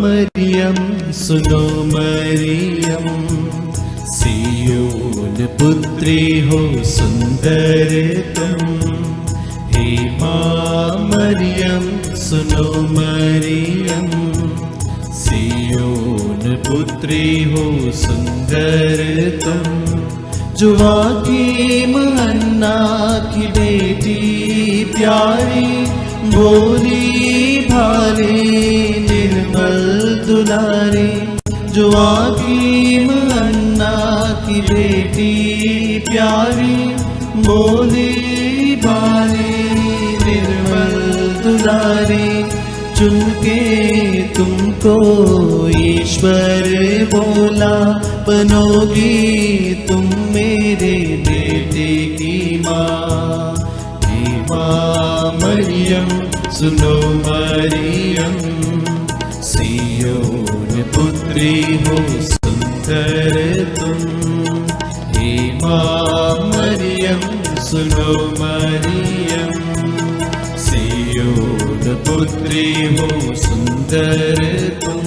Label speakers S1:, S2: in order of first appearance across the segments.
S1: मरियम सुनो मरियम, सियोन पुत्री हो सुंदर तुम। हे माँ मरियम सुनो मरियम, सियोन पुत्री हो सुंदर तुम। जोआकीम हन्ना की बेटी प्यारी, भोली भाले निर्मल दुलारी। जोआकीम हन्ना की बेटी प्यारी, भोली भाले निर्मल दुलारी। चुन के तुमको ईश्वर बोला, बनोगी तुम मेरे बेटे की माँ। हे माँ मरियम सुनो मरियम, सियोन पुत्री हो सुंदर तुम। हे माँ मरियम सुनो मरियम, सियोन पुत्री हो सुंदर तुम।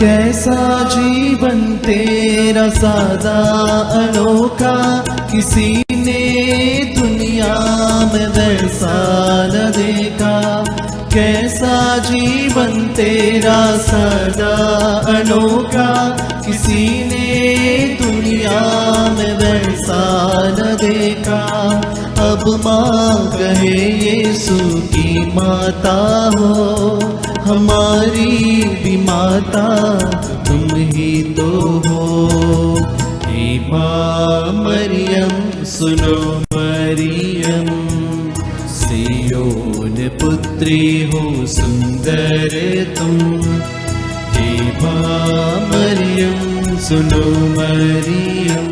S1: कैसा जीवन तेरा सादा अनोखा, किसी ने दुनिया में वैसा न देखा। कैसा जीवन तेरा सादा अनोखा, किसी ने दुनिया में वैसा न देखा। अब माँ कहे यीशु की माता हो, हमारी भी माता तुम ही तो हो। हे माँ मरियम सुनो मरियम, सियोन पुत्री हो सुंदर तुम। हे माँ मरियम सुनो मरियम,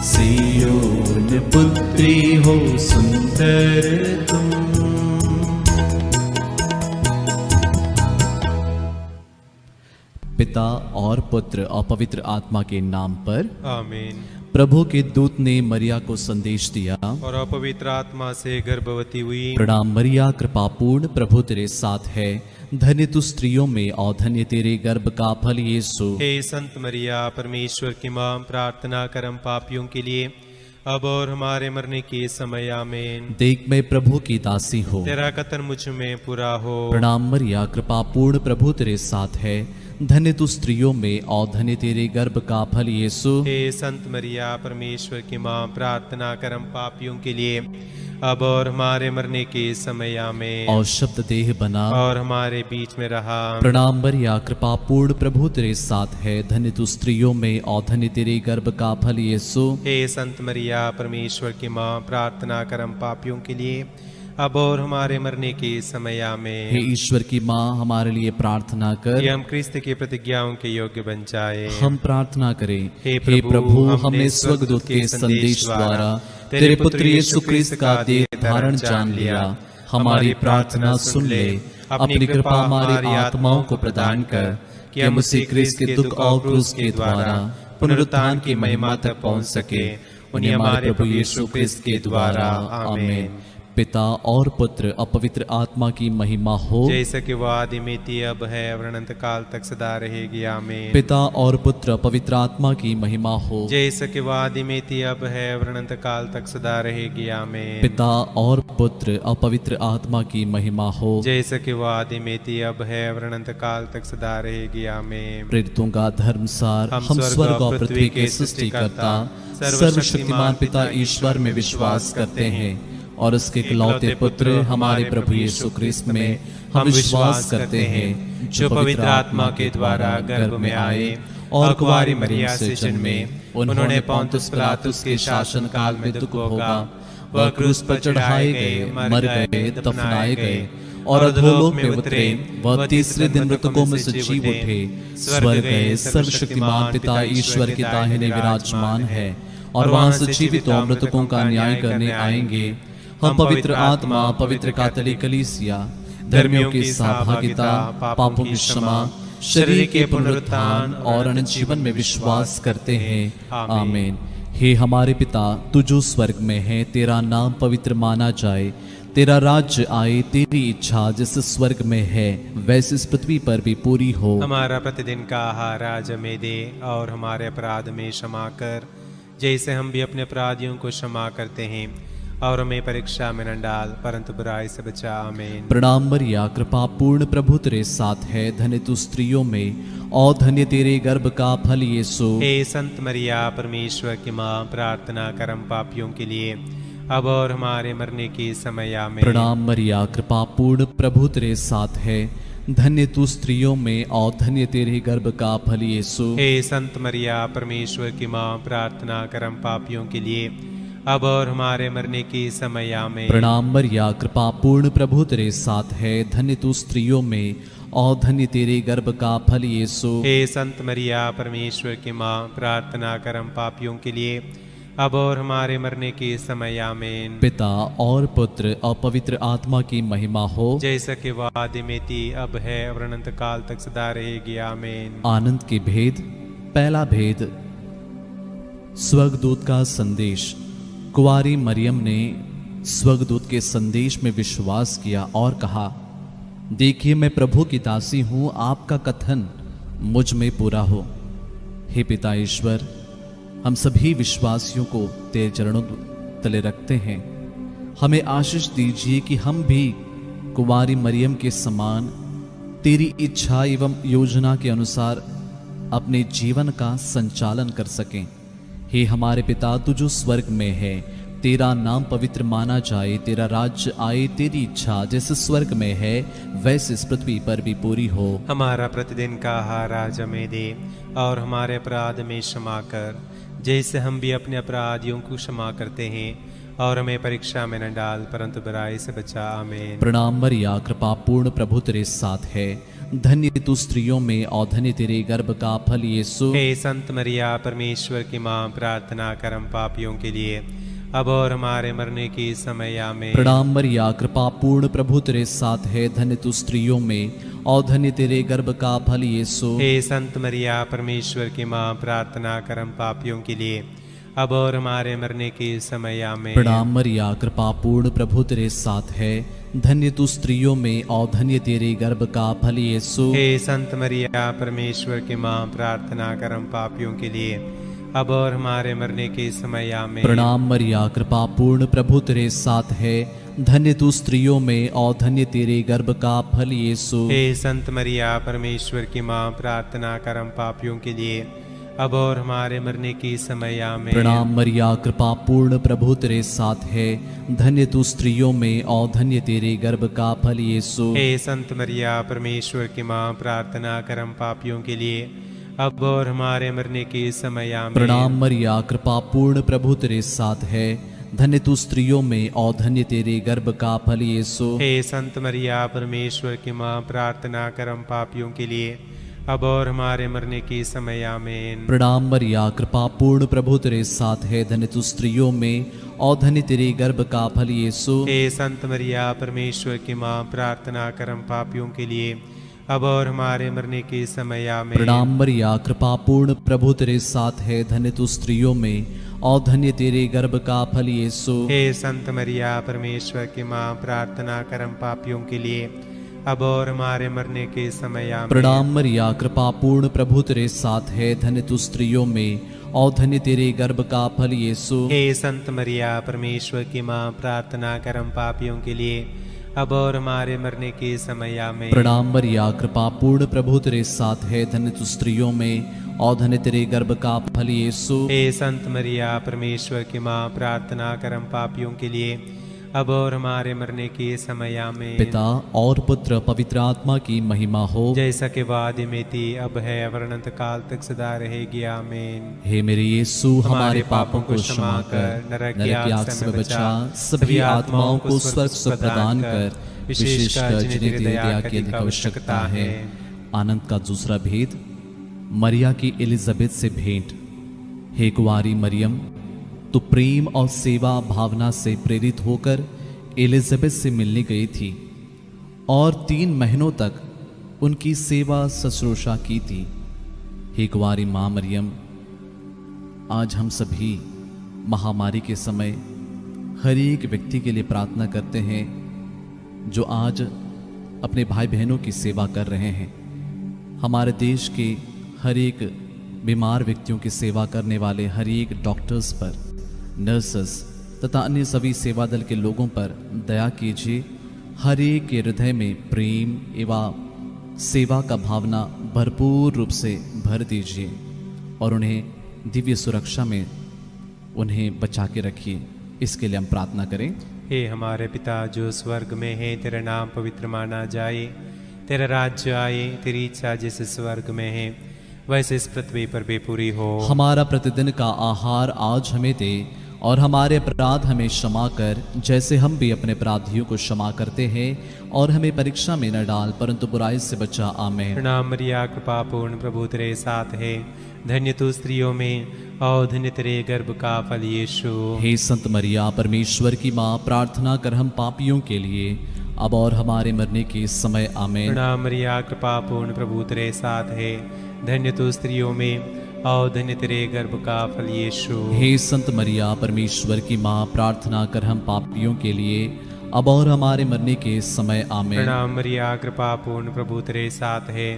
S1: सियोन पुत्री हो सुंदर तुम। पिता और पुत्र और पवित्र आत्मा के नाम पर
S2: आमीन।
S1: प्रभु के दूत ने मरिया को संदेश दिया,
S2: और अपवित्र आत्मा से गर्भवती हुई।
S1: प्रणाम मरिया, कृपापूर्ण प्रभु तेरे साथ है। धन्य तू स्त्रियों में और धन्य तेरे गर्भ का फल यीशु।
S2: हे संत मरिया, परमेश्वर की मां, प्रार्थना कर हम पापियों के लिए, अब और हमारे मरने के समय। आमीन।
S1: देख मैं प्रभु की दासी हो,
S2: तेरा कथन मुझ में पूरा हो।
S1: प्रणाम मरिया, कृपापूर्ण प्रभु तेरे साथ है। धन्य तू स्त्रियों में और धन्य तेरे गर्भ का फल यीशु।
S2: हे संत मरिया, परमेश्वर की मां, प्रार्थना कर हम पापियों के लिए, अब और हमारे मरने के समय। आमीन।
S1: और शब्द देह बना
S2: और हमारे बीच में रहा।
S1: प्रणाम मरिया, कृपापूर्ण प्रभु तेरे साथ है। धन्य तू स्त्रियों में और धन्य तेरे गर्भ का फल यीशु।
S2: हे संत मरिया, परमेश्वर की मां, प्रार्थना कर हम पापियों के लिए, अब और हमारे मरने के समय। आमीन।
S1: हे ईश्वर की माँ, हमारे लिए प्रार्थना कर
S2: कि हम क्रिस्त की प्रतिज्ञाओं के योग्य बन जाए।
S1: हम प्रार्थना करें।
S2: हे
S1: प्रभु, हमने स्वर्गदूत के संदेश द्वारा तेरे पुत्र यीशु क्रिस्त का देह धारण जान लिया। हमारी प्रार्थना सुन ले, अपनी कृपा हमारी आत्माओं को प्रदान कर, कि हम उसी क्रिस्त के दुख और क्रूस के द्वारा पुनरुत्थान की महिमा तक पहुंच सके। उन्हें हमारे प्रभु यीशु क्रिस्त के द्वारा। आमीन। पिता और पुत्र अपवित्र आत्मा की महिमा हो,
S2: जैसे कि वह आदि में थी, अब है, और अनंत काल तक सदा रहेगी। आमीन।
S1: पिता और पुत्र पवित्र आत्मा की महिमा हो,
S2: जैसे कि वह आदि में थी, अब है, और अनंत काल तक सदा रहेगी। आमीन।
S1: पिता और पुत्र अपवित्र आत्मा की महिमा हो,
S2: जैसे कि वह आदि में थी, अब है, और अनंत काल तक सदा रहेगी। आमीन।
S1: प्रेरितों का धर्मसार, हम स्वर्ग और पृथ्वी के सृष्टिकर्ता सर्वशक्तिमान पिता ईश्वर में विश्वास करते हैं, और उसके इकलौते पुत्र हमारे प्रभु यीशु क्रिस्त में हम विश्वास करते हैं, जो पवित्र आत्मा के द्वारा गर्भ में आए और कुंवारी मरिया से जन्मे। उन्होंने पोंतुस पिलातुस के शासन काल में दुख भोगा, वह क्रूस पर चढ़ाए गए, मर गए, दफनाए गए और अधोलोक में उतरे। वह तीसरे दिन मृतकों में से जी उठे, स्वर्ग गए, सर्वशक्तिमान पिता ईश्वर के दाहिने विराजमान है, और वहां से जीवित और मृतकों का न्याय करने आएंगे। हम पवित्र आत्मा, पवित्र कैथोलिक कलीसिया, धर्मियों की सहभागिता, पापों की क्षमा, शरीर के पुनरुत्थान और अनंत जीवन में विश्वास करते हैं। आमीन। हे हमारे पिता, तू जो स्वर्ग में है, तेरा नाम पवित्र माना जाए, तेरा राज्य आए, तेरी इच्छा जैसे स्वर्ग में है वैसे इस पृथ्वी पर भी पूरी हो।
S2: हमारा प्रतिदिन का आहार आज हमें दे, और हमारे अपराध में क्षमा कर जैसे हम भी अपने अपराधियों को क्षमा करते हैं, और हमें परीक्षा में न डाल परंतु बुराई से बचा। आमीन।
S1: प्रणाम मरिया, कृपा पूर्ण प्रभु तेरे साथ है, धन्य तू स्त्रियों में और धन्य तेरे गर्भ का फल यीशु।
S2: हे संत मरिया, परमेश्वर की माँ, प्रार्थना कर हम पापियों के लिए अब और हमारे मरने के समय। आमीन।
S1: प्रणाम मरिया, कृपा पूर्ण प्रभु तेरे साथ है, धन्य तू स्त्रियों में और धन्य तेरे गर्भ का फल यीशु।
S2: हे संत मरिया, परमेश्वर की माँ, प्रार्थना कर हम पापियों के लिए अब और हमारे मरने के समय। आमीन।
S1: प्रणाम मरिया, कृपा पूर्ण प्रभु तेरे साथ है, धन्य तू स्त्रियों में और धन्य तेरे गर्भ का फल यीशु।
S2: हे संत मरिया, परमेश्वर की माँ, प्रार्थना कर हम पापियों के लिए अब और हमारे मरने के समय। आमीन।
S1: पिता और पुत्र और पवित्र आत्मा की महिमा हो,
S2: जैसा कि वादे में थी, अब है और अनंत काल तक सदा रहेगी। आमीन।
S1: आनंद के भेद। पहला भेद, स्वर्गदूत का संदेश। कुंवारी मरियम ने स्वर्गदूत के संदेश में विश्वास किया और कहा, देखिए मैं प्रभु की दासी हूं, आपका कथन मुझ में पूरा हो। हे पिता ईश्वर, हम सभी विश्वासियों को तेरे चरणों तले रखते हैं। हमें आशीष दीजिए कि हम भी कुंवारी मरियम के समान तेरी इच्छा एवं योजना के अनुसार अपने जीवन का संचालन कर सकें। हे हमारे पिता, तू जो स्वर्ग में है, तेरा नाम पवित्र माना जाए, तेरा राज्य आए, तेरी इच्छा जैसे स्वर्ग में है वैसे इस पृथ्वी पर भी पूरी हो।
S2: हमारा प्रतिदिन का आहार आज हमें दे, और हमारे अपराध में क्षमा कर जैसे हम भी अपने अपराधियों को क्षमा करते हैं, और हमें परीक्षा में न डाल परंतु बुराई से बचा। आमीन।
S1: प्रणाम मरिया, कृपा पूर्ण प्रभु तेरे साथ है, धन्य तू स्त्रियों में और धन्य तेरे गर्भ का फल यीशु।
S2: हे संत मरिया, परमेश्वर की माँ, प्रार्थना कर हम पापियों के लिए अब और हमारे मरने के समय। आमीन।
S1: प्रणाम मरिया, कृपा पूर्ण प्रभु तेरे साथ है, धन्य तू स्त्रियों में और धन्य तेरे गर्भ का फल यीशु।
S2: हे संत मरिया, परमेश्वर की माँ, प्रार्थना कर हम पापियों के लिए अब और हमारे मरने के समय। आमीन।
S1: प्रणाम मरिया, कृपा पूर्ण प्रभु तेरे साथ है, धन्य तू स्त्रियों में और धन्य तेरे गर्भ का फल यीशु।
S2: हे संत मरिया, परमेश्वर की माँ, प्रार्थना कर हम पापियों के लिए अब और हमारे मरने के समय। आमीन।
S1: प्रणाम मरिया, कृपा पूर्ण प्रभु तेरे साथ है, धन्य तू स्त्रियों में और धन्य तेरे गर्भ का फल यीशु।
S2: हे संत मरिया, परमेश्वर की माँ, प्रार्थना कर हम पापियों के लिए अब और हमारे मरने के समय। आमीन।
S1: प्रणाम मरिया, कृपा पूर्ण प्रभु तेरे साथ है, धन्य तू स्त्रियों में और धन्य तेरे गर्भ का फल यीशु।
S2: हे संत मरिया, परमेश्वर की माँ, प्रार्थना कर हम पापियों के लिए अब और हमारे मरने के समय। आमीन।
S1: प्रणाम मरिया, कृपा पूर्ण प्रभु तेरे साथ है, धन्य तू स्त्रियों में और धन्य तेरे गर्भ का फल यीशु।
S2: हे संत मरिया, परमेश्वर की माँ, प्रार्थना कर हम पापियों के लिए अब और हमारे मरने के समय। आमीन।
S1: प्रणाम मरिया, कृपा पूर्ण प्रभु तेरे साथ है, धन्य तू स्त्रियों में और धन्य तेरे गर्भ का फल यीशु।
S2: हे संत मरिया, परमेश्वर की माँ, प्रार्थना कर हम पापियों के लिए अब और हमारे मरने के समय। आमीन।
S1: प्रणाम मरिया, कृपा पूर्ण प्रभु तेरे साथ है, धन्य तू स्त्रियों में और धन्य तेरे गर्भ का फल यीशु।
S2: हे संत मरिया, परमेश्वर की माँ, प्रार्थना कर हम पापियों के लिए अब और हमारे मरने के समय। आमीन।
S1: प्रणाम मरिया, कृपा पूर्ण प्रभु तेरे साथ है, धन्य तू स्त्रियों में और धन्य तेरे गर्भ का फल यीशु।
S2: हे संत मरिया, परमेश्वर की माँ, प्रार्थना कर हम पापियों के लिए अब और हमारे मरने के समय। आमीन।
S1: प्रणाम मरिया, कृपा पूर्ण प्रभु तेरे साथ है, धन्य तू स्त्रियों में और धन्य तेरे गर्भ का फल यीशु।
S2: हे संत मरिया, परमेश्वर की माँ, प्रार्थना कर हम पापियों के लिए अब और हमारे मरने के समय। आमीन।
S1: पिता और पुत्र पवित्र आत्मा की महिमा हो,
S2: जैसा कि वादे में थी, अब है और अनंत काल तक सदा रहेगी। आमीन।
S1: हे मेरे यीशु, हमारे पापों को क्षमा कर, नरक की आग से बचा, सभी आत्माओं को स्वर्ग सुख प्रदान कर, विशेषकर जिन्हें तेरी दया की अधिक आवश्यकता है। आनंद का दूसरा भेद, मरिया की एलिजाबेथ से भेंट। हे कुंवारी मरियम, तो प्रेम और सेवा भावना से प्रेरित होकर एलिजाबेथ से मिलने गई थी और 3 महीनों तक उनकी सेवा शुश्रूषा की थी। हे कुंवारी माँ मरियम, आज हम सभी महामारी के समय हर एक व्यक्ति के लिए प्रार्थना करते हैं जो आज अपने भाई बहनों की सेवा कर रहे हैं। हमारे देश के हर एक बीमार व्यक्तियों की सेवा करने वाले हर एक डॉक्टर्स पर, नर्सेस तथा अन्य सभी सेवा दल के लोगों पर दया कीजिए। हर एक के हृदय में प्रेम एवं सेवा का भावना भरपूर रूप से भर दीजिए और उन्हें दिव्य सुरक्षा में उन्हें बचा के रखिए। इसके लिए हम प्रार्थना करें।
S2: हे हमारे पिता जो स्वर्ग में है, तेरा नाम पवित्र माना जाए, तेरा राज्य आए, तेरी इच्छा जैसे स्वर्ग में है वैसे इस पृथ्वी पर भी पूरी हो।
S1: हमारा प्रतिदिन का आहार आज हमें दे और हमारे अपराध हमें क्षमा कर जैसे हम भी अपने अपराधियों को क्षमा करते हैं, और हमें परीक्षा में न डाल परंतु बुराई से बचा। आमीन।
S2: प्रणाम मरिया, कृपा पूर्ण, प्रभु तेरे साथ है, धन्य तू स्त्रियों में और धन्य तेरे गर्भ का फल यीशु।
S1: हे संत मरिया, परमेश्वर की माँ, प्रार्थना कर हम पापियों के लिए अब और हमारे मरने के समय। आमीन।
S2: प्रणाम मरिया, कृपा पूर्ण, प्रभु तेरे साथ है, धन्य तू स्त्रियों में और धन्य तेरे गर्भ का फल यीशु।
S1: हे संत मरिया, परमेश्वर की माँ, प्रार्थना कर हम पापियों के लिए अब और हमारे मरने के समय। आमीन।
S2: प्रणाम मरिया, कृपा पूर्ण, प्रभु तेरे साथ है,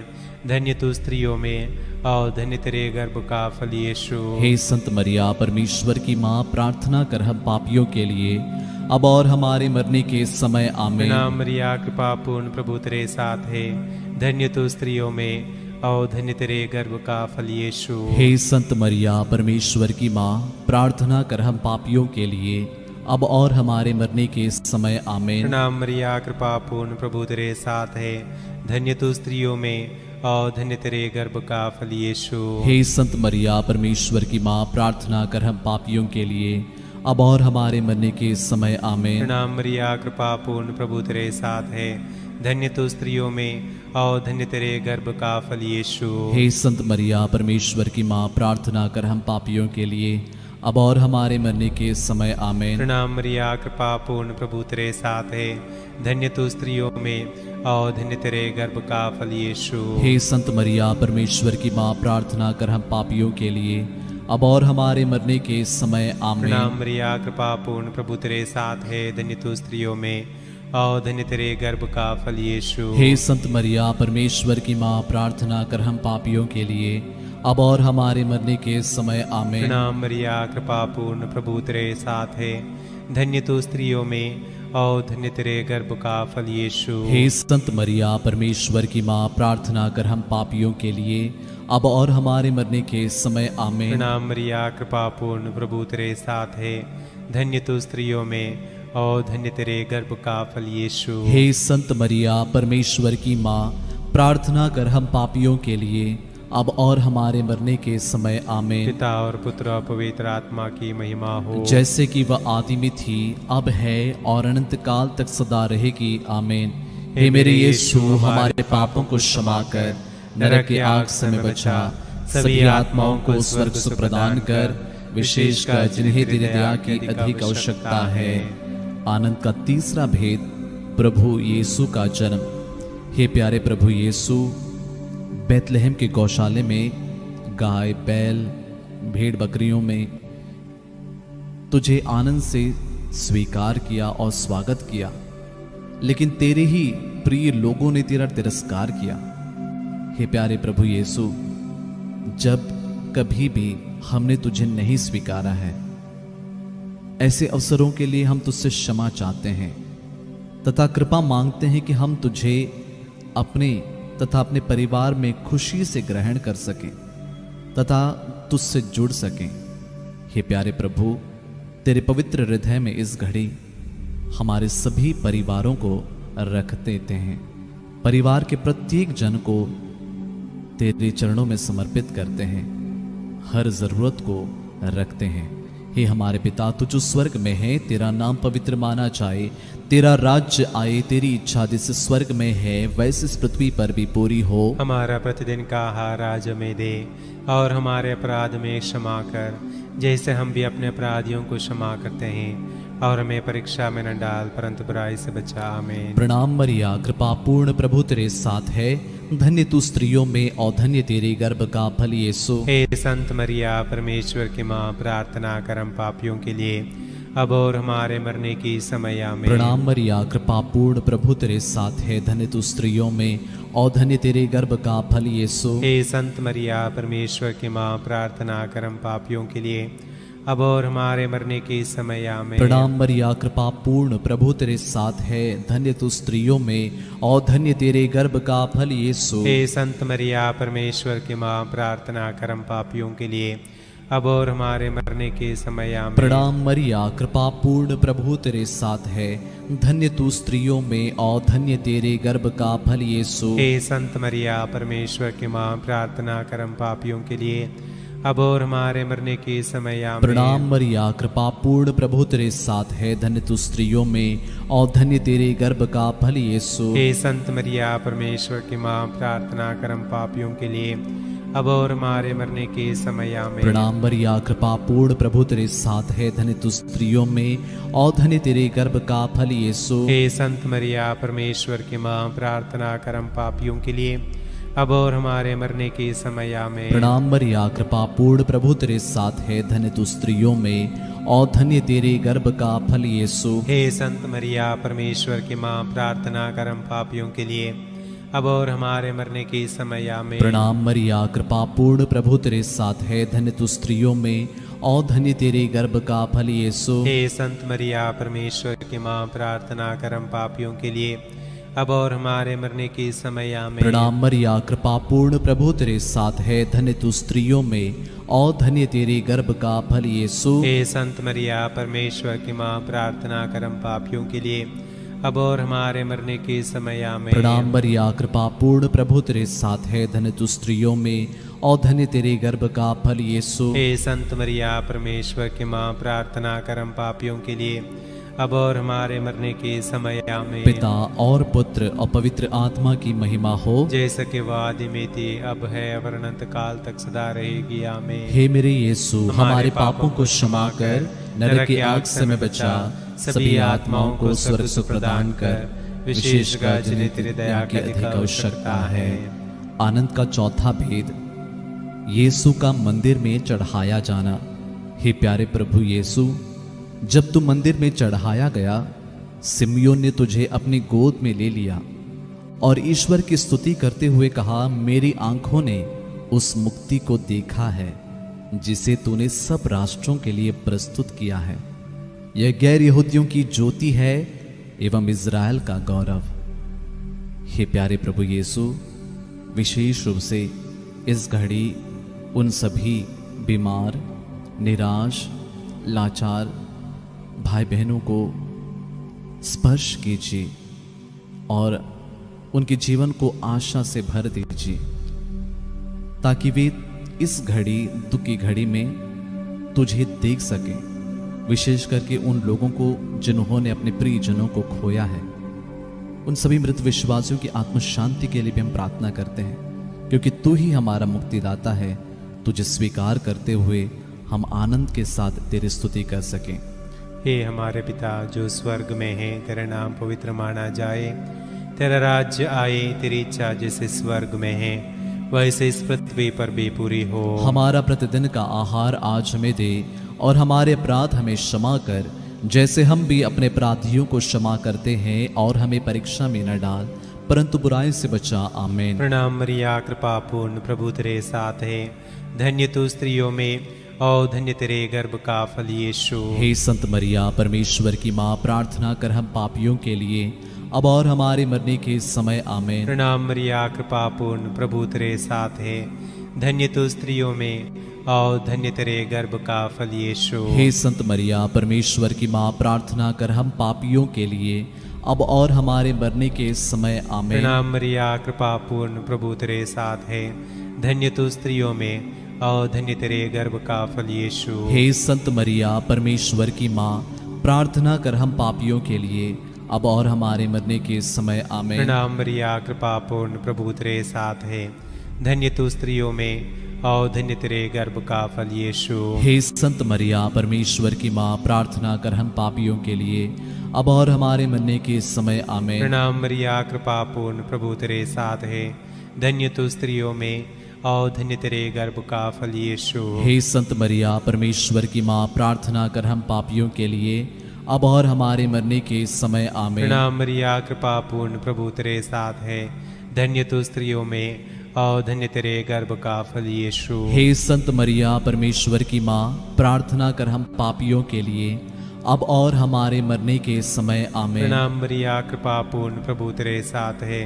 S2: धन्य तू स्त्रियों में और धन्य तेरे गर्भ का फल यीशु।
S1: हे संत मरिया, परमेश्वर की माँ, प्रार्थना कर हम पापियों के लिए अब और हमारे मरने के समय। आमीन।
S2: प्रणाम मरिया, कृपा पूर्ण, प्रभु तेरे साथ है, धन्य तू स्त्रियों में और धन्य तेरे गर्भ का फल यीशु।
S1: हे संत मरिया, परमेश्वर की माँ, प्रार्थना कर हम पापियों के लिए अब और हमारे मरने के समय। आमीन।
S2: प्रणाम मरिया, कृपा पूर्ण, प्रभु तेरे साथ है, धन्य तू स्त्रियों में और धन्य तेरे गर्भ का फल यीशु।
S1: हे संत मरिया, परमेश्वर की माँ, प्रार्थना कर हम पापियों के लिए अब और हमारे मरने के समय। आमीन।
S2: प्रणाम मरिया, कृपा पूर्ण, प्रभु तेरे साथ है, धन्य तू स्त्रियों में और धन्य तेरे गर्भ का फल यीशु।
S1: हे संत मरिया, परमेश्वर की माँ, प्रार्थना कर हम पापियों के लिए अब और हमारे मरने के समय। आमीन।
S2: प्रणाम मरिया, कृपा पूर्ण, प्रभु तेरे साथ है, धन्य तू स्त्रियों में और धन्य तेरे गर्भ का फल यीशु।
S1: हे संत मरिया, परमेश्वर की माँ, प्रार्थना कर हम पापियों के लिए अब और हमारे मरने के समय। आमीन।
S2: प्रणाम मरिया, कृपा पूर्ण, प्रभु तेरे साथ है, धन्य तू स्त्रियों में और धन्य तेरे गर्भ का फल यीशु।
S1: हे संत मरिया, परमेश्वर की माँ, प्रार्थना कर हम पापियों के लिए अब और हमारे मरने के समय। आमीन।
S2: प्रणाम मरिया, कृपा पूर्ण, प्रभु तेरे साथ है, धन्य तू स्त्रियों में और धन्य तेरे गर्भ का फल यीशु।
S1: हे संत मरिया, परमेश्वर की माँ, प्रार्थना कर हम पापियों के लिए अब और हमारे मरने के समय। आमीन।
S2: प्रणाम मरिया, कृपा पूर्ण, प्रभु तेरे साथ है, धन्य तू स्त्रियों में और धन्य तेरे गर्भ का फल यीशु।
S1: हे संत मरिया, परमेश्वर की माँ, प्रार्थना कर हम पापियों के लिए अब और हमारे मरने के समय। आमीन।
S2: पिता और पुत्र और पवित्र आत्मा की महिमा हो,
S1: जैसे कि वह आदि में थी, अब है और अनंत काल तक सदा रहेगी। आमीन। हे मेरे यीशु, हमारे पापों को क्षमा कर, नरक की आग से हमें बचा, सभी आत्माओं को स्वर्ग सुख प्रदान कर, विशेषकर जिन्हें तेरी दया की अधिक आवश्यकता है। आनंद का तीसरा भेद, प्रभु यीशु का जन्म। हे प्यारे प्रभु यीशु, बैतलहम के गौशाले में गाय, बैल, भेड़ बकरियों में तुझे आनंद से स्वीकार किया और स्वागत किया, लेकिन तेरे ही प्रिय लोगों ने तेरा तिरस्कार किया। हे प्यारे प्रभु यीशु, जब कभी भी हमने तुझे नहीं स्वीकारा है, ऐसे अवसरों के लिए हम तुझसे क्षमा चाहते हैं तथा कृपा मांगते हैं कि हम तुझे अपने तथा अपने परिवार में खुशी से ग्रहण कर सकें तथा तुझसे जुड़ सकें। हे प्यारे प्रभु, तेरे पवित्र हृदय में इस घड़ी हमारे सभी परिवारों को रख देते हैं। परिवार के प्रत्येक जन को तेरे चरणों में समर्पित करते हैं, हर जरूरत को रखते हैं। हे हमारे पिता, तू जो स्वर्ग में है, तेरा नाम पवित्र माना जाए, तेरा राज्य आए, तेरी इच्छा जैसे स्वर्ग में है वैसे इस पृथ्वी पर भी पूरी हो।
S2: हमारा प्रतिदिन का आहार आज हमें दे और हमारे अपराध में क्षमा कर, जैसे हम भी अपने अपराधियों को क्षमा करते हैं। और हमें परीक्षा में न डाल परंतु बुराई से बचा। आमीन।
S1: प्रणाम मरिया, कृपा पूर्ण, प्रभु तेरे साथ है। धन्य तू स्त्रियों में और धन्य तेरे गर्भ का फल यीशु।
S2: हे संत मरिया, परमेश्वर की माँ, प्रार्थना कर हम पापियों के लिए अब और हमारे मरने की समय। आमीन।
S1: प्रणाम मरिया, कृपा पूर्ण, प्रभु तेरे साथ है। धन्य तू स्त्रियों में और धन्य तेरे गर्भ का फल यीशु।
S2: हे संत मरिया, परमेश्वर की माँ, प्रार्थना कर हम पापियों के लिए अब और हमारे मरने के समय। आमीन।
S1: प्रणाम मरिया, कृपा पूर्ण, प्रभु तेरे साथ है। धन्य तू स्त्रियों में और धन्य तेरे गर्भ का फल यीशु।
S2: हे संत मरिया, परमेश्वर की माँ, प्रार्थना कर हम पापियों के लिए अब और हमारे मरने के समय। आमीन।
S1: प्रणाम मरिया, कृपा पूर्ण, प्रभु तेरे साथ है। धन्य तू स्त्रियों में और धन्य तेरे गर्भ का फल यीशु।
S2: हे संत मरिया, परमेश्वर की माँ, प्रार्थना कर हम पापियों के लिए अब और हमारे मरने के समय। आमीन।
S1: प्रणाम मरिया, कृपा पूर्ण, प्रभु तेरे साथ है। धन्य तू स्त्रियों में और धन्य तेरे गर्भ का फल यीशु।
S2: हे संत मरिया, परमेश्वर की माँ, प्रार्थना कर हम पापियों के लिए अब और हमारे मरने के समय। आमीन।
S1: प्रणाम मरिया, कृपा पूर्ण, प्रभु तेरे साथ है। धन्य तू स्त्रियों में और धन्य तेरे गर्भ का फल यीशु।
S2: हे संत मरिया, परमेश्वर की माँ, प्रार्थना कर हम पापियों के लिए अब और हमारे मरने के समय। आमीन।
S1: प्रणाम मरिया, कृपा पूर्ण, प्रभु तेरे साथ है। धन्य तू स्त्रियों में और धन्य तेरे गर्भ का फल यीशु।
S2: हे संत मरिया, परमेश्वर की माँ, प्रार्थना कर हम पापियों के लिए अब और हमारे मरने के समय। आमीन।
S1: प्रणाम मरिया, कृपा पूर्ण, प्रभु तेरे साथ है। धन्य तू स्त्रियों में और धन्य तेरे गर्भ का फल यीशु।
S2: हे संत मरिया, परमेश्वर की माँ, प्रार्थना कर हम पापियों के लिए अब और हमारे मरने के समय। आमीन।
S1: प्रणाम मरिया, कृपा पूर्ण, प्रभु तेरे साथ है। धन्य तू स्त्रियों में और धन्य तेरे गर्भ का फल यीशु।
S2: हे संत मरिया, परमेश्वर की माँ, प्रार्थना कर हम पापियों के लिए अब और हमारे मरने के समय। आमीन।
S1: प्रणाम मरिया, कृपा पूर्ण, प्रभु तेरे साथ है। धन्य तू स्त्रियों में और धन्य तेरे गर्भ का फल यीशु।
S2: हे संत मरिया, परमेश्वर की माँ, प्रार्थना कर हम पापियों के लिए अब और हमारे मरने के समय। आमीन।
S1: पिता और पुत्र और पवित्र आत्मा की महिमा हो,
S2: जैसे कि वो आदि में थी, अब है, और अनंत काल तक सदा रहेगी। आमीन।
S1: हे मेरे यीशु, हमारे पापों को क्षमा कर, नरक की आग से हमें बचा, सभी आत्माओं को स्वर्ग सुख प्रदान कर, विशेषकर जिन्हें तेरी दया की अधिक आवश्यकता है। आनंद का चौथा भेद, यीशु का मंदिर में चढ़ाया जाना। हे प्यारे प्रभु यीशु, जब तू मंदिर में चढ़ाया गया, सिमियोन ने तुझे अपनी गोद में ले लिया और ईश्वर की स्तुति करते हुए कहा, मेरी आंखों ने उस मुक्ति को देखा है जिसे तूने सब राष्ट्रों के लिए प्रस्तुत किया है। यह गैर यहूदियों की ज्योति है एवं इज़राइल का गौरव। हे प्यारे प्रभु यीशु, विशेष रूप से इस घड़ी उन सभी बीमार, निराश, लाचार भाई बहनों को स्पर्श कीजिए और उनके जीवन को आशा से भर दीजिए, ताकि वे इस घड़ी, दुख की घड़ी में तुझे देख सकें। विशेष करके उन लोगों को जिन्होंने अपने प्रियजनों को खोया है, उन सभी मृत विश्वासियों की आत्म शांति के लिए भी हम प्रार्थना करते हैं, क्योंकि तू ही हमारा मुक्तिदाता है। तुझे स्वीकार करते हुए हम आनंद के साथ तेरी स्तुति कर सकें।
S2: हे हमारे पिता जो स्वर्ग में है, तेरा नाम पवित्र माना जाए, तेरा राज्य आए, तेरी इच्छा जैसे स्वर्ग में है वैसे इस पृथ्वी पर भी पूरी हो।
S1: हमारा प्रतिदिन का आहार आज हमें दे और हमारे अपराध हमें क्षमा कर, जैसे हम भी अपने अपराधियों को क्षमा करते हैं, और हमें परीक्षा में न डाल परंतु बुराई से बचा। आमीन।
S2: प्रणाम मरिया, कृपा पूर्ण, प्रभु तेरे साथ है। धन्य तू स्त्रियों में और धन्य तेरे गर्भ का फल यीशु।
S1: हे संत मरिया, परमेश्वर की माँ, प्रार्थना कर हम पापियों के लिए अब और हमारे मरने के समय। आमीन।
S2: प्रणाम मरिया, कृपा पूर्ण, प्रभु तेरे साथ है। धन्य तू स्त्रियों में और धन्य तेरे गर्भ का फल यीशु।
S1: हे संत मरिया, परमेश्वर की माँ, प्रार्थना कर हम पापियों के लिए अब और हमारे मरने के समय। आमीन।
S2: प्रणाम मरिया, कृपा पूर्ण, प्रभु तेरे साथ है। धन्य तू स्त्रियों में और धन्य तेरे गर्भ का फल यीशु।
S1: हे संत मरिया, परमेश्वर की माँ, प्रार्थना कर हम पापियों के लिए अब और हमारे मरने के समय। आमीन।
S2: प्रणाम मरिया, कृपा पूर्ण, प्रभु तेरे साथ है। धन्य तू स्त्रियों में और धन्य तेरे गर्भ का फल यीशु।
S1: हे संत मरिया परमेश्वर की माँ, प्रार्थना कर हम पापियों के लिए अब और हमारे मरने के समय आमेन।
S2: प्रणाम मरिया कृपा पूर्ण, प्रभु तेरे साथ है, धन्य तू स्त्रियों में और धन्य तेरे गर्भ का फल यीशु।
S1: हे संत मरिया परमेश्वर की माँ, प्रार्थना कर हम पापियों के लिए अब और हमारे मरने के समय आमेन।
S2: प्रणाम मरिया कृपा पूर्ण, प्रभु तेरे साथ है, धन्य तू स्त्रियों में और धन्य तेरे गर्भ का फल यीशु।
S1: हे संत मरिया परमेश्वर की माँ, प्रार्थना कर हम पापियों के लिए अब और हमारे मरने के समय आमेन।
S2: प्रणाम मरिया कृपा पूर्ण, प्रभु तेरे साथ है,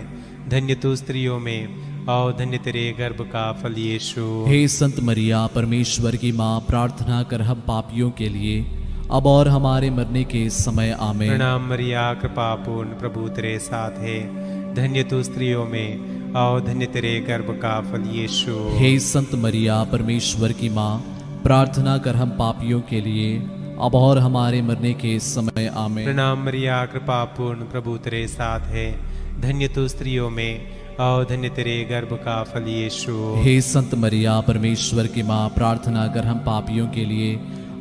S2: धन्य तू स्त्रियों में और धन्य तेरे गर्भ का फल यीशु।
S1: हे संत मरिया परमेश्वर की माँ, प्रार्थना कर हम पापियों के लिए अब और हमारे मरने के समय आमेन।
S2: प्रणाम मरिया कृपा पूर्ण, प्रभु तेरे साथ है, धन्य तू स्त्रियों में और धन्य तेरे गर्भ का फल यीशु।
S1: हे संत मरिया परमेश्वर की माँ, प्रार्थना कर हम पापियों के लिए अब और हमारे मरने के समय आमेन।
S2: प्रणाम मरिया कृपा पूर्ण, प्रभु तेरे साथ है, धन्य तू स्त्रियों में और धन्य तेरे गर्भ का फल यीशु।
S1: हे संत मरिया परमेश्वर की माँ, प्रार्थना कर हम पापियों के लिए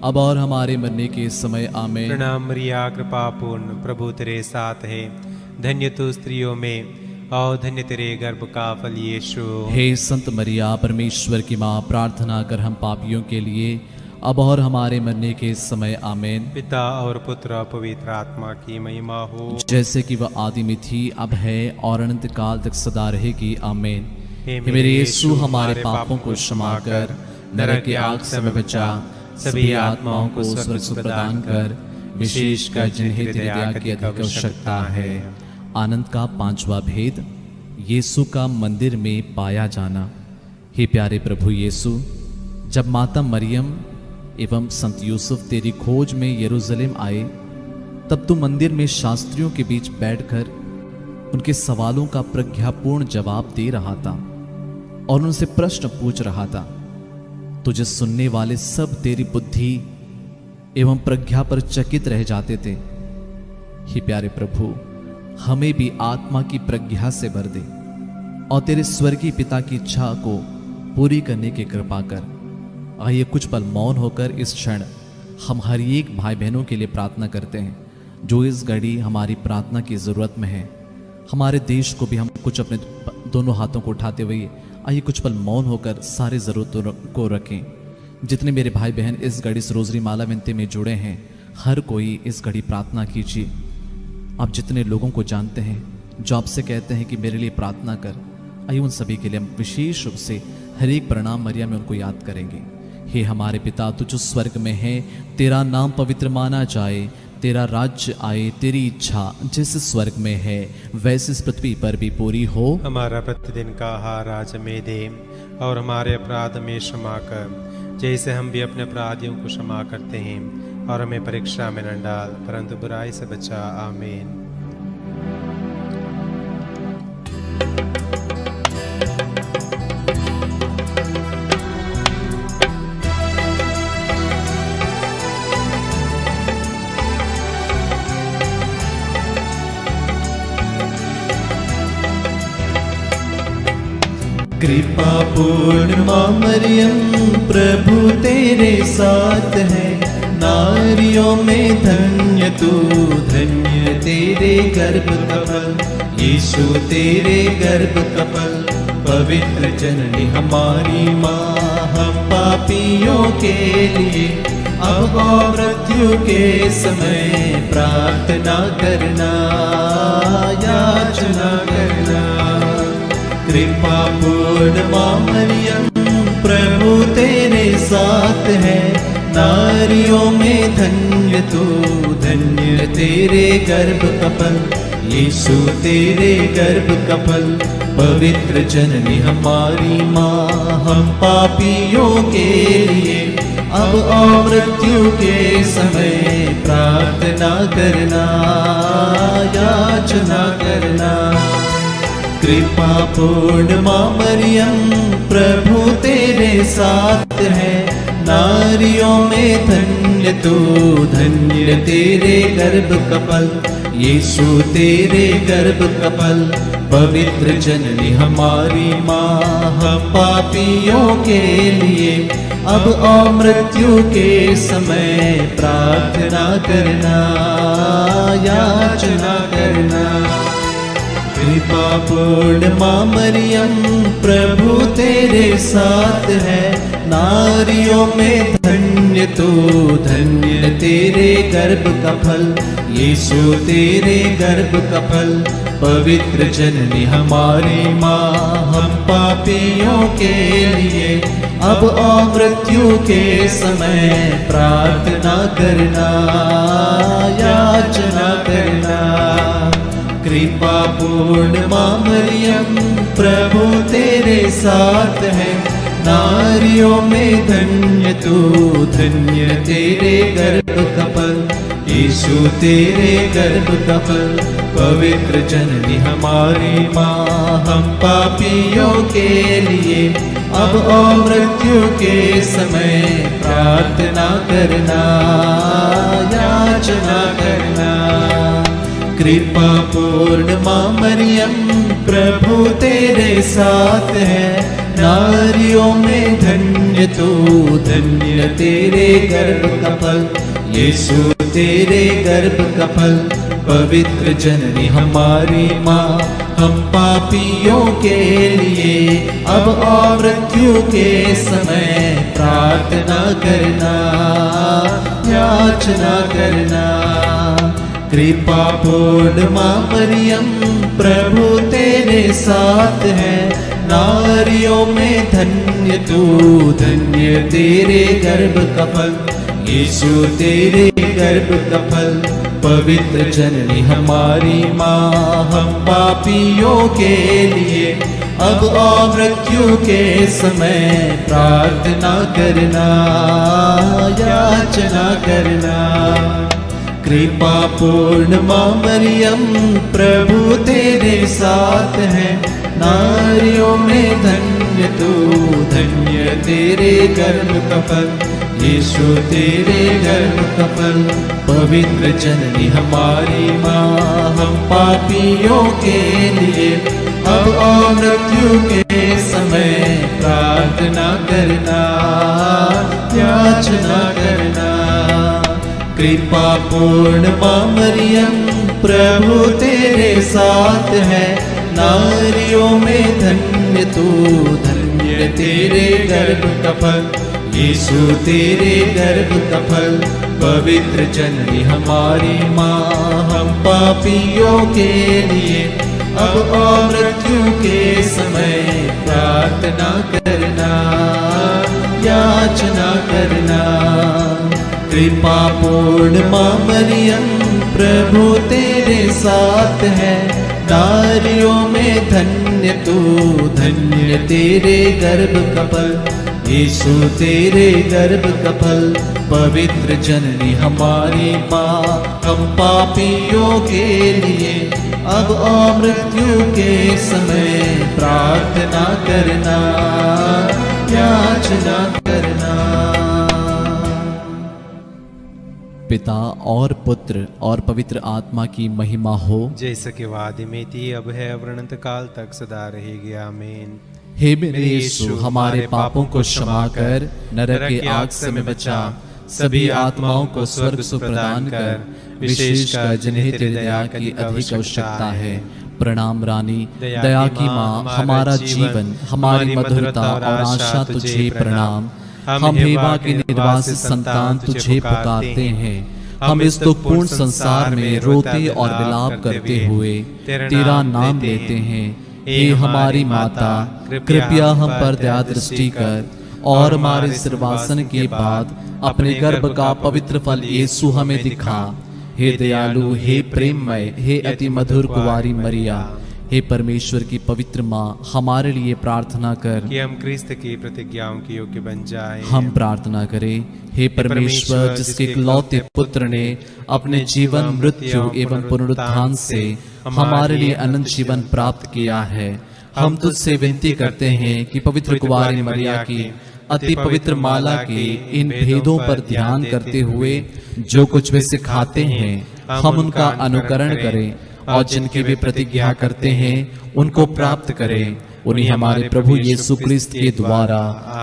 S1: अब और हमारे मरने के समय आमेन।
S2: प्रणाम मरिया कृपा पूर्ण, प्रभु तेरे साथ है, धन्य तू स्त्रियों में और धन्य तेरे गर्भ का फल यीशु।
S1: हे संत मरिया परमेश्वर की माँ, प्रार्थना कर हम पापियों के लिए अब और हमारे मरने के समय आमेन।
S2: पिता और पुत्र और पवित्र आत्मा की महिमा हो,
S1: जैसे कि वह आदि में थी, अब है और अनंत काल तक सदा रहेगी आमेन। हे मेरे यीशु, हमारे पापों को क्षमा कर नरक की आग से हमें बचा, सभी आत्माओं को स्वर्ग सुख प्रदान कर, विशेषकर जिन्हें तेरी दया की अधिक आवश्यकता है। आनंद का पांचवा भेद, यीशु का मंदिर में पाया जाना। हे प्यारे प्रभु यीशु, जब माता मरियम एवं संत यूसुफ तेरी खोज में यरूशलेम आए, तब तू मंदिर में शास्त्रियों के बीच बैठकर उनके सवालों का प्रज्ञापूर्ण जवाब दे रहा था और उनसे प्रश्न पूछ रहा था। तुझे सुनने वाले सब तेरी बुद्धि एवं प्रज्ञा पर चकित रह जाते थे। हे प्यारे प्रभु, हमें भी आत्मा की प्रज्ञा से भर दे और तेरे स्वर्गीय पिता की इच्छा को पूरी करने की कृपा कर। आइए कुछ पल मौन होकर इस क्षण हम हर एक भाई बहनों के लिए प्रार्थना करते हैं जो इस घड़ी हमारी प्रार्थना की ज़रूरत में है। हमारे देश को भी हम कुछ अपने दोनों हाथों को उठाते हुए आइए कुछ पल मौन होकर सारे ज़रूरतों को रखें। जितने मेरे भाई बहन इस घड़ी से रोजरी माला विनती में जुड़े हैं, हर कोई इस घड़ी प्रार्थना कीजिए। आप जितने लोगों को जानते हैं जो आपसे कहते हैं कि मेरे लिए प्रार्थना कर, आइए उन सभी के लिए हम विशेष रूप से हर एक प्रणाम मरिया में उनको याद करेंगे। हे हमारे पिता, तू जो स्वर्ग में है, तेरा नाम पवित्र माना जाए, तेरा राज्य आए, तेरी इच्छा जैसे स्वर्ग में है वैसे इस पृथ्वी पर भी पूरी हो।
S2: हमारा प्रतिदिन का आहार आज हमें दे और हमारे अपराध में क्षमा कर, जैसे हम भी अपने अपराधियों को क्षमा करते हैं, और हमें परीक्षा में न डाल परंतु बुराई से बचा। आमीन।
S3: कृपा पूर्ण माँ मरियम, प्रभु तेरे साथ है, नारियों में धन्य तू, धन्य तेरे गर्भ का फल यीशु, तेरे गर्भ का फल। पवित्र जननी हमारी माँ, हम पापियों के लिए अब और मृत्यु के समय प्रार्थना करना, याचना करना। कृपा पूर्ण माँ मरियम, प्रभु तेरे साथ है, नारियों में धन्य तू, धन्य तेरे गर्भ का फल यीशु, तेरे गर्भ का फल। पवित्र जननी हमारी माँ, हम पापियों के लिए अब और मृत्यु के समय प्रार्थना करना, याचना करना। कृपा पूर्ण माँ मरियम, प्रभु तेरे साथ है, नारियों में धन्य तू, धन्य तेरे गर्भ का फल यीशु, तेरे गर्भ का फल। पवित्र जननी हमारी माँ, हम पापियों के लिए अब और मृत्यु के समय प्रार्थना करना, याचना करना। कृपा पूर्ण माँ मरियम, प्रभु तेरे साथ है, नारियों में धन्य तू, धन्य तेरे गर्भ का फल, यीशु तेरे गर्भ का फल। पवित्र जननी हमारी माँ, हम पापियों के लिए अब और मृत्यु के समय प्रार्थना करना, याचना करना। कृपा पूर्ण माँ मरियम, प्रभु तेरे साथ है, नारियों में धन्य तू, धन्य तेरे गर्भ का फल, यीशु तेरे गर्भ का फल। पवित्र जननी हमारी माँ, हम पापियों के लिए अब और मृत्यु के समय प्रार्थना करना, याचना करना। कृपा पूर्ण माँ मरियम, प्रभु तेरे साथ है, नारियों में धन्य तू, धन्य तेरे गर्भ का फल, यीशु तेरे गर्भ का फल। पवित्र जननी हमारी माँ, हम पापियों के लिए अब और मृत्यु के समय प्रार्थना करना, याचना करना। कृपा पूर्ण माँ मरियम, प्रभु तेरे साथ है, नारियों में धन्य तू, धन्य तेरे गर्भ का फल, यीशु तेरे गर्भ का फल। पवित्र जननी हमारी माँ, हम पापियों के लिए अब और मृत्यु के समय प्रार्थना करना, याचना करना। कृपा पूर्ण माँ मरियम, प्रभु तेरे साथ है, नारियों में धन्य तू, धन्य तेरे गर्भ का फल, यीशु तेरे गर्भ का फल। पवित्र जननी हमारी माँ, हम पापियों के लिए अब और मृत्यु के समय प्रार्थना करना, याचना करना। कृपा पूर्ण माँ मरियम, प्रभु तेरे साथ है, नारियों में धन्य तू, धन्य तेरे गर्भ का फल, यीशु तेरे गर्भ का फल। पवित्र जननी हमारी माँ, हम पापियों के लिए अब और मृत्यु के समय प्रार्थना करना, याचना करना। कृपा पूर्ण माँ मरियम, प्रभु तेरे साथ है, नारियों में धन्य तू, धन्य तेरे गर्भ का फल, यीशु तेरे गर्भ का फल। पवित्र जननी हमारी माँ, हम पापियों के लिए अब और मृत्यु के समय प्रार्थना करना, याचना करना।
S1: पिता और पुत्र और पवित्र आत्मा की महिमा हो,
S2: जैसे कि वादे में थी, अब है, अनंत काल तक सदा रहेगी। आमीन।
S1: हे मेरे यीशु, हमारे पापों को क्षमा कर, नरक की आग से हमें बचा, सभी आत्माओं को स्वर्ग सुख प्रदान कर, विशेषकर जिन्हें तेरी दया की अधिक आवश्यकता है। प्रणाम रानी, दया की माँ, हमारा जीवन, हमारी मधुरता और आशा तुझे प्रणाम। हम हेवा के निर्वासित संतान तुझे पुकारते हैं। हम इस दुखपूर्ण संसार में रोते और विलाप करते हुए तेरा नाम लेते हैं। हे हमारी माता, कृपया हम पर दया दृष्टि कर और हमारे सिरवासन के बाद अपने गर्भ का पवित्र फल यीशु हमें दिखा। हे दयालु, हे प्रेममय, हे अति मधुर कुंवारी मरिया, हे परमेश्वर की पवित्र माँ, हमारे लिए प्रार्थना कर
S2: कि हम क्रिस्त की प्रतिज्ञाओं के योग्य बन जाएं।
S1: हम प्रार्थना करें। हे परमेश्वर, जिसके इकलौते पुत्र ने अपने जीवन, मृत्यु एवं पुनरुत्थान से हमारे लिए अनंत जीवन प्राप्त किया है, हम तुझसे विनती करते हैं कि पवित्र कुंवारी मरिया की अति पवित्र माला के इन भेदों पर ध्यान करते हुए जो कुछ वे सिखाते हैं, हम उनका अनुकरण करें और जिनकी वे प्रतिज्ञा करते हैं उनको प्राप्त करें। उन्हीं हमारे प्रभु यीशु क्रिस्त के द्वारा,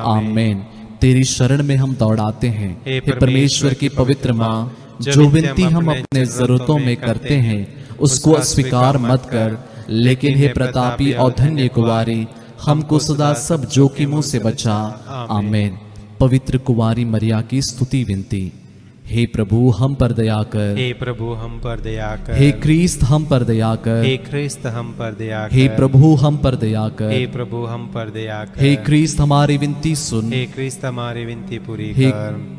S1: आमीन। तेरी शरण में हम दौड़ाते हैं, हे परमेश्वर की पवित्र माँ। जो विनती हम अपने जरूरतों में करते हैं उसको अस्वीकार मत कर, लेकिन हे प्रतापी और धन्य कुंवारी, हमको सदा सब जोखिमों से बचा। आमीन। पवित्र कुंवारी मरिया की स्तुति विनती। हे प्रभु हम पर दया कर,
S2: हे प्रभु हम पर दया कर,
S1: हे क्रिस्त हम पर दया कर,
S2: हे क्रिस्त हम पर दया कर,
S1: हे प्रभु हम पर दया कर,
S2: हे प्रभु हम पर दया कर,
S1: हे क्रिस्त हमारी विनती सुन,
S2: हे क्रिस्त हमारी विनती पूरी
S1: हे
S2: कर।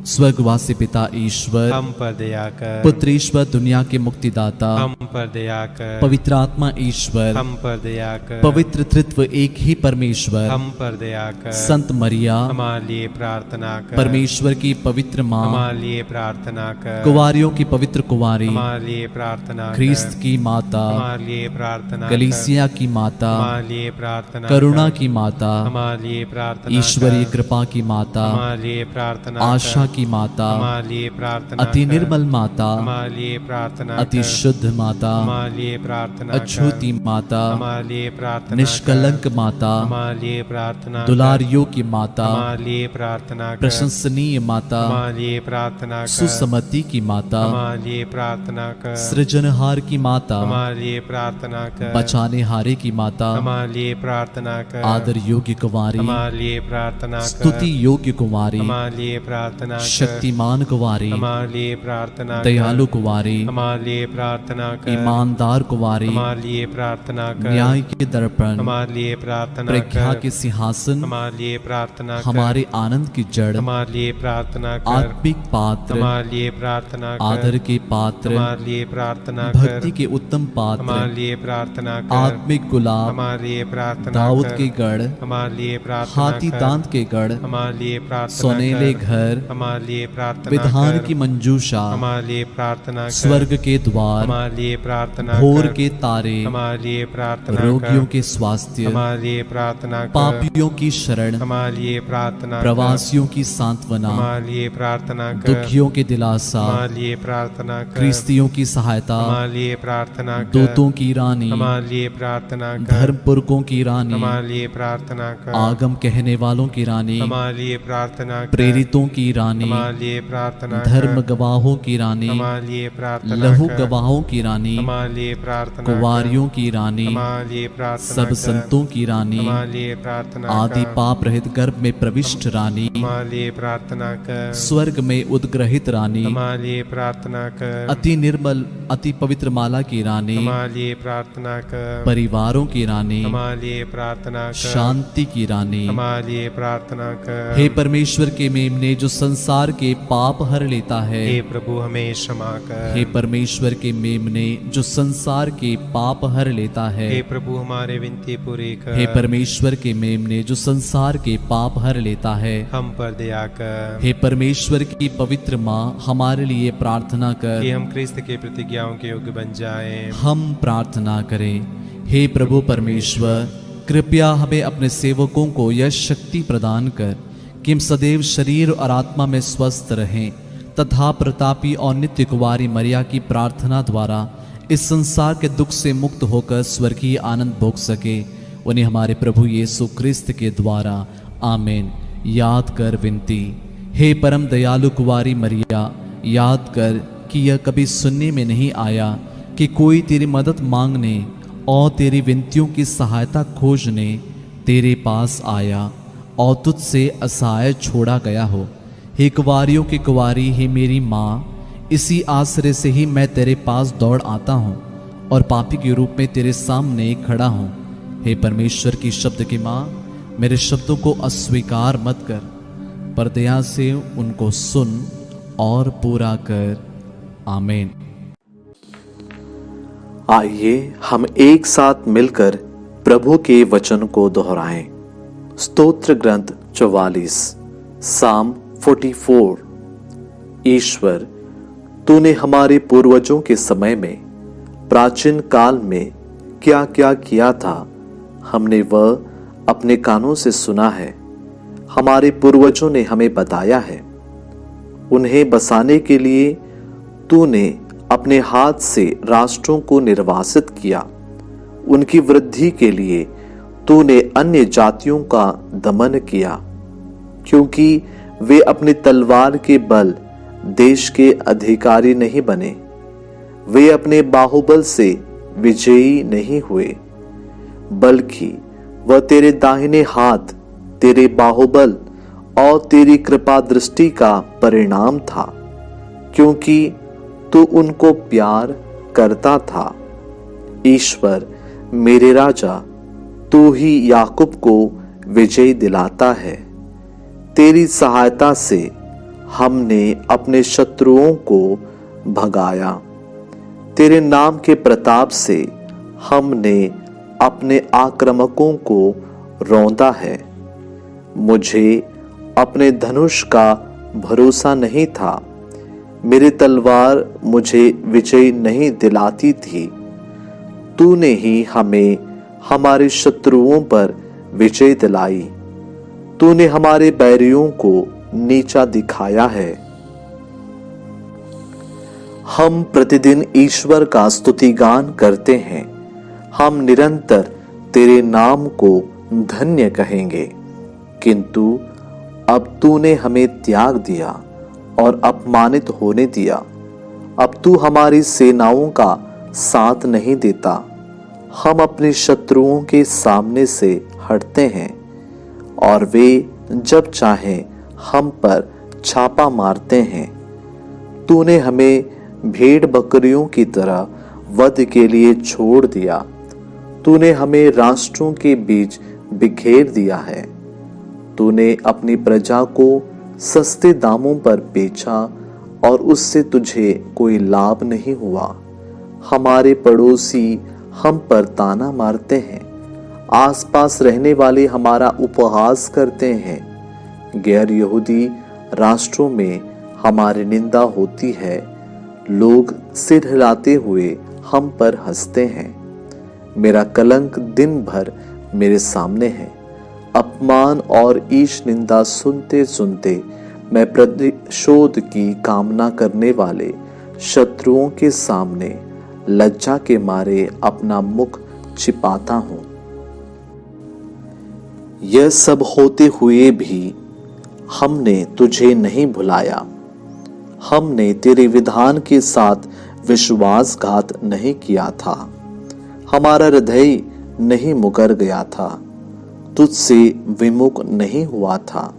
S1: स्वर्गवासी पिता ईश्वर,
S2: हम पर दया कर,
S1: पुत्र ईश्वर दुनिया के मुक्तिदाता,
S2: हम पर दया कर,
S1: पवित्र आत्मा ईश्वर,
S2: हम पर दया कर,
S1: पवित्र तृत्व एक ही परमेश्वर,
S2: हम पर दया कर,
S1: संत मरिया
S2: हमारे लिए प्रार्थना कर,
S1: परमेश्वर की पवित्र माँ,
S2: हमारे लिए प्रार्थना कर,
S1: कुंवारियों की पवित्र कुंवारी,
S2: हमारे लिए प्रार्थना कर,
S1: ख्रीस्त की माता,
S2: हमारे लिए प्रार्थना कर,
S1: कलीसिया की माता,
S2: हमारे लिए प्रार्थना
S1: करुणा
S2: कर,
S1: की माता,
S2: हमारे लिए प्रार्थना
S1: ईश्वरीय
S2: कर,
S1: कृपा की माता,
S2: हमारे लिए प्रार्थना
S1: आशा
S2: कर,
S1: की माता,
S2: हमारे लिए प्रार्थना
S1: अति
S2: कर,
S1: निर्मल माता,
S2: हमारे लिए प्रार्थना
S1: अति
S2: कर,
S1: शुद्ध माता,
S2: हमारे लिए प्रार्थना कर,
S1: अछूती माता,
S2: हमारे लिए प्रार्थना
S1: निष्कलंक
S2: कर,
S1: माता,
S2: हमारे लिए प्रार्थना कर,
S1: दुलारियों की माता,
S2: हमारे लिए प्रार्थना कर,
S1: प्रशंसनीय माता,
S2: हमारे लिए प्रार्थना कर,
S1: सुसमति की माता,
S2: हमारे लिए प्रार्थना कर,
S1: सृजनहार की माता,
S2: हमारे लिए प्रार्थना कर,
S1: बचाने हारे की माता,
S2: हमारे लिए प्रार्थना कर,
S1: आदर योग्य कुंवारी,
S2: हमारे लिए प्रार्थना कर,
S1: स्तुति योग्य कुंवारी,
S2: हमारे लिए प्रार्थना कर,
S1: शक्तिमान कुंवारी,
S2: हमारे लिए प्रार्थना कर,
S1: दयालु कुंवारी,
S2: हमारे लिए प्रार्थना कर,
S1: ईमानदार कुंवारी,
S2: हमारे लिए प्रार्थना कर,
S1: न्याय के दर्पण,
S2: हमारे लिए प्रार्थना
S1: प्रज्ञा
S2: कर,
S1: के सिंहासन,
S2: हमारे लिए प्रार्थना कर,
S1: हमारे आनंद की जड़,
S2: हमारे लिए प्रार्थना कर,
S1: आत्मिक पात्र,
S2: हमारे लिए प्रार्थना कर,
S1: आदर के पात्र,
S2: हमारे लिए प्रार्थना
S1: भक्ति
S2: कर,
S1: के उत्तम
S2: हमारे
S1: पात्र,
S2: लिए प्रार्थना कर,
S1: आत्मिक गुलाब,
S2: हमारे लिए प्रार्थना
S1: दाऊद
S2: कर,
S1: के गढ़,
S2: हमारे लिए प्रार्थना
S1: हाथी
S2: कर,
S1: दांत के गढ़,
S2: हमारे लिए प्रार्थना
S1: सोनेले
S2: कर,
S1: घर,
S2: हमारे लिए प्रार्थना
S1: विधान
S2: कर,
S1: की मंजूषा,
S2: हमारे लिए प्रार्थना कर,
S1: स्वर्ग के द्वार,
S2: हमारे लिए प्रार्थना
S1: भोर
S2: कर,
S1: के तारे,
S2: हमारे लिए प्रार्थना
S1: रोगियों
S2: कर,
S1: के स्वास्थ्य,
S2: हमारे लिए प्रार्थना कर,
S1: पापियों की शरण,
S2: हमारे लिए प्रार्थना कर,
S1: प्रवासियों की सांत्वना,
S2: हमारे लिए प्रार्थना कर,
S1: दुखियों के दिलासा,
S2: हमारे लिए प्रार्थना कर,
S1: ख्रिस्तियों की सहायता,
S2: हमारे लिए प्रार्थना कर,
S1: दूतों की रानी,
S2: हमारे लिए प्रार्थना कर,
S1: धर्म पुरखों की रानी,
S2: हमारे लिए प्रार्थना कर,
S1: आगम कहने वालों की रानी,
S2: हमारे लिए प्रार्थना कर,
S1: प्रेरितों की रानी,
S2: हमारे लिए प्रार्थना
S1: धर्म
S2: कर,
S1: गवाहों की रानी,
S2: हमारे लिए प्रार्थना
S1: लहू
S2: कर,
S1: गवाहों की रानी,
S2: हमारे लिए प्रार्थना कर,
S1: कुंवारियों की रानी,
S2: हमारे लिए प्रार्थना
S1: सब
S2: कर,
S1: संतों की रानी,
S2: हमारे लिए प्रार्थना
S1: आदि
S2: कर,
S1: पाप रहित गर्भ में प्रविष्ट रानी,
S2: हमारे लिए प्रार्थना कर,
S1: स्वर्ग में उद्ग्रहित रानी,
S2: हमारे लिए प्रार्थना कर,
S1: अति निर्मल अति पवित्र माला की रानी,
S2: हमारे लिए प्रार्थना कर,
S1: परिवारों की रानी,
S2: हमारे लिए प्रार्थना कर,
S1: शांति की रानी,
S2: हमारे लिए प्रार्थना कर,
S1: हे परमेश्वर के मेमने जो संसार के पाप हर लेता है,
S2: हे प्रभु हमें क्षमा कर,
S1: हे परमेश्वर के मेमने जो संसार के पाप हर लेता है,
S2: हे प्रभु हमारे विनती पूरी कर,
S1: हे परमेश्वर के मेमने जो संसार के पाप हर लेता है,
S2: हम पर दया कर,
S1: हे परमेश्वर की पवित्र माँ हमारे लिए प्रार्थना कर,
S2: कि हम क्रिस्त के प्रतिज्ञाओं के योग्य बन जाएं।
S1: हम प्रार्थना करें। हे प्रभु परमेश्वर, कृपया हमें अपने सेवकों को यह शक्ति प्रदान कर कि हम सदैव शरीर और आत्मा में स्वस्थ रहें तथा प्रतापी और नित्य कुंवारी मरिया की प्रार्थना द्वारा इस संसार के दुख से मुक्त होकर स्वर्गीय आनंद भोग सके। उन्हें हमारे प्रभु यीशु क्रिस्त के द्वारा, आमीन। याद कर विनती। हे परम दयालु कुंवारी मरिया, याद कर कि यह कभी सुनने में नहीं आया कि कोई तेरी मदद मांगने और तेरी विनतियों की सहायता खोजने तेरे पास आया और तुझसे असहाय छोड़ा गया हो। हे कुंवारियों की कुंवारी, हे मेरी माँ, इसी आश्रय से ही मैं तेरे पास दौड़ आता हूँ और पापी के रूप में तेरे सामने खड़ा हूँ। हे परमेश्वर की शब्द की माँ, मेरे शब्दों को अस्वीकार मत कर, पर दया से उनको सुन और पूरा कर। आमीन।
S4: आइए हम एक साथ मिलकर प्रभु के वचन को दोहराएं। स्तोत्र ग्रंथ 44, साम 44। ईश्वर, तूने हमारे पूर्वजों के समय में प्राचीन काल में क्या क्या किया था, हमने वह अपने कानों से सुना है। हमारे पूर्वजों ने हमें बताया है। उन्हें बसाने के लिए तूने अपने हाथ से राष्ट्रों को निर्वासित किया। उनकी वृद्धि के लिए तूने अन्य जातियों का दमन किया, क्योंकि वे अपनी तलवार के बल देश के अधिकारी नहीं बने। वे अपने बाहुबल से विजयी नहीं हुए, बल्कि वह तेरे दाहिने हाथ, तेरे बाहुबल और तेरी कृपा दृष्टि का परिणाम था, क्योंकि तू उनको प्यार करता था। ईश्वर मेरे राजा, तू ही याकूब को विजय दिलाता है। तेरी सहायता से हमने अपने शत्रुओं को भगाया। तेरे नाम के प्रताप से हमने अपने आक्रामकों को रौंदा है। मुझे अपने धनुष का भरोसा नहीं था, मेरी तलवार मुझे विजय नहीं दिलाती थी। तूने ही हमें हमारे शत्रुओं पर विजय दिलाई। तूने हमारे बैरियों को नीचा दिखाया है। हम प्रतिदिन ईश्वर का स्तुतिगान करते हैं। हम निरंतर तेरे नाम को धन्य कहेंगे। किंतु अब तूने हमें त्याग दिया और अपमानित होने दिया। अब तू हमारी सेनाओं का साथ नहीं देता। हम अपने शत्रुओं के सामने से हटते हैं और वे जब चाहें हम पर छापा मारते हैं। तूने हमें भेड़ बकरियों की तरह वध के लिए छोड़ दिया। तूने हमें राष्ट्रों के बीच बिखेर दिया है। तूने अपनी प्रजा को सस्ते दामों पर बेचा और उससे तुझे कोई लाभ नहीं हुआ। हमारे पड़ोसी हम पर ताना मारते हैं। आसपास रहने वाले हमारा उपहास करते हैं। गैर यहूदी राष्ट्रों में हमारी निंदा होती है। लोग सिर हिलाते हुए हम पर हंसते हैं। मेरा कलंक दिन भर मेरे सामने है। अपमान और ईश निंदा सुनते सुनते मैं प्रतिशोध की कामना करने वाले शत्रुओं के सामने लज्जा के मारे अपना मुख छिपाता हूं। यह सब होते हुए भी हमने तुझे नहीं भुलाया। हमने तेरे विधान के साथ विश्वासघात नहीं किया था। हमारा हृदय नहीं मुकर गया था, तुझसे विमुख नहीं हुआ था।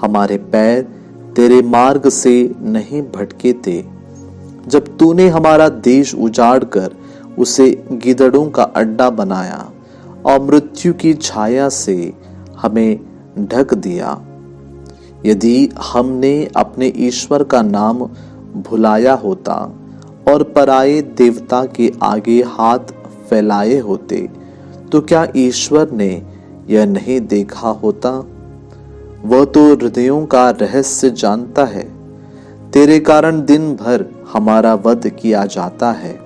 S4: हमारे पैर तेरे मार्ग से नहीं भटके थे। जब तूने हमारा देश उजाड़ कर उसे गिदड़ों का अड्डा बनाया और मृत्यु की छाया से हमें ढक दिया। यदि हमने अपने ईश्वर का नाम भुलाया होता और पराये देवता के आगे हाथ फैलाए होते, तो क्या ईश्वर ने यह नहीं देखा होता? वह तो हृदयों का रहस्य जानता है। तेरे कारण दिन भर हमारा वध किया जाता है।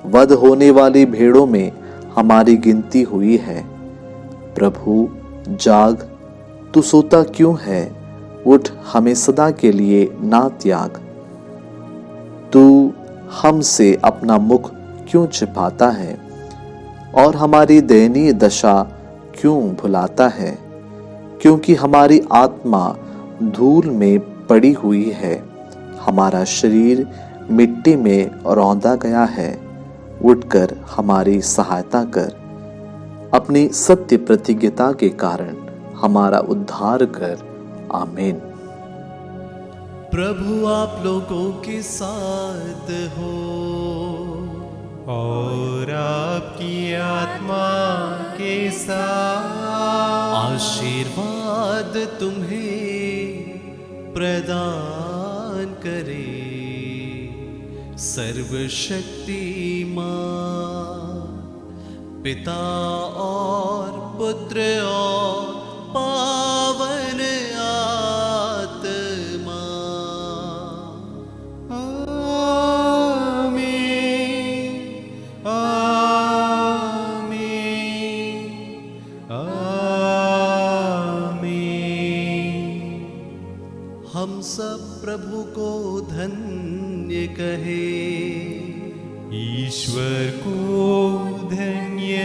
S4: वध होने वाली भेड़ों में हमारी गिनती हुई है। प्रभु जाग, तू सोता क्यों है? उठ, हमें सदा के लिए ना त्याग। तू हमसे अपना मुख क्यों छिपाता है और हमारी दयनीय दशा क्यों भुलाता है? क्योंकि हमारी आत्मा धूल में पड़ी हुई है, हमारा शरीर मिट्टी में रौंदा गया है। उठकर हमारी सहायता कर, अपनी सत्य प्रतिज्ञता के कारण हमारा उद्धार कर। आमीन।
S3: प्रभु आप लोगों के साथ हो
S2: और आपकी आत्मा के साथ।
S3: आशीर्वाद तुम्हें प्रदान करे सर्वशक्तिमान पिता और पुत्र और पावन आत्मा।
S2: आमीन, आमीन, आमीन।
S3: हम सब प्रभु को धन्य कहे।
S2: ईश्वर को धन्य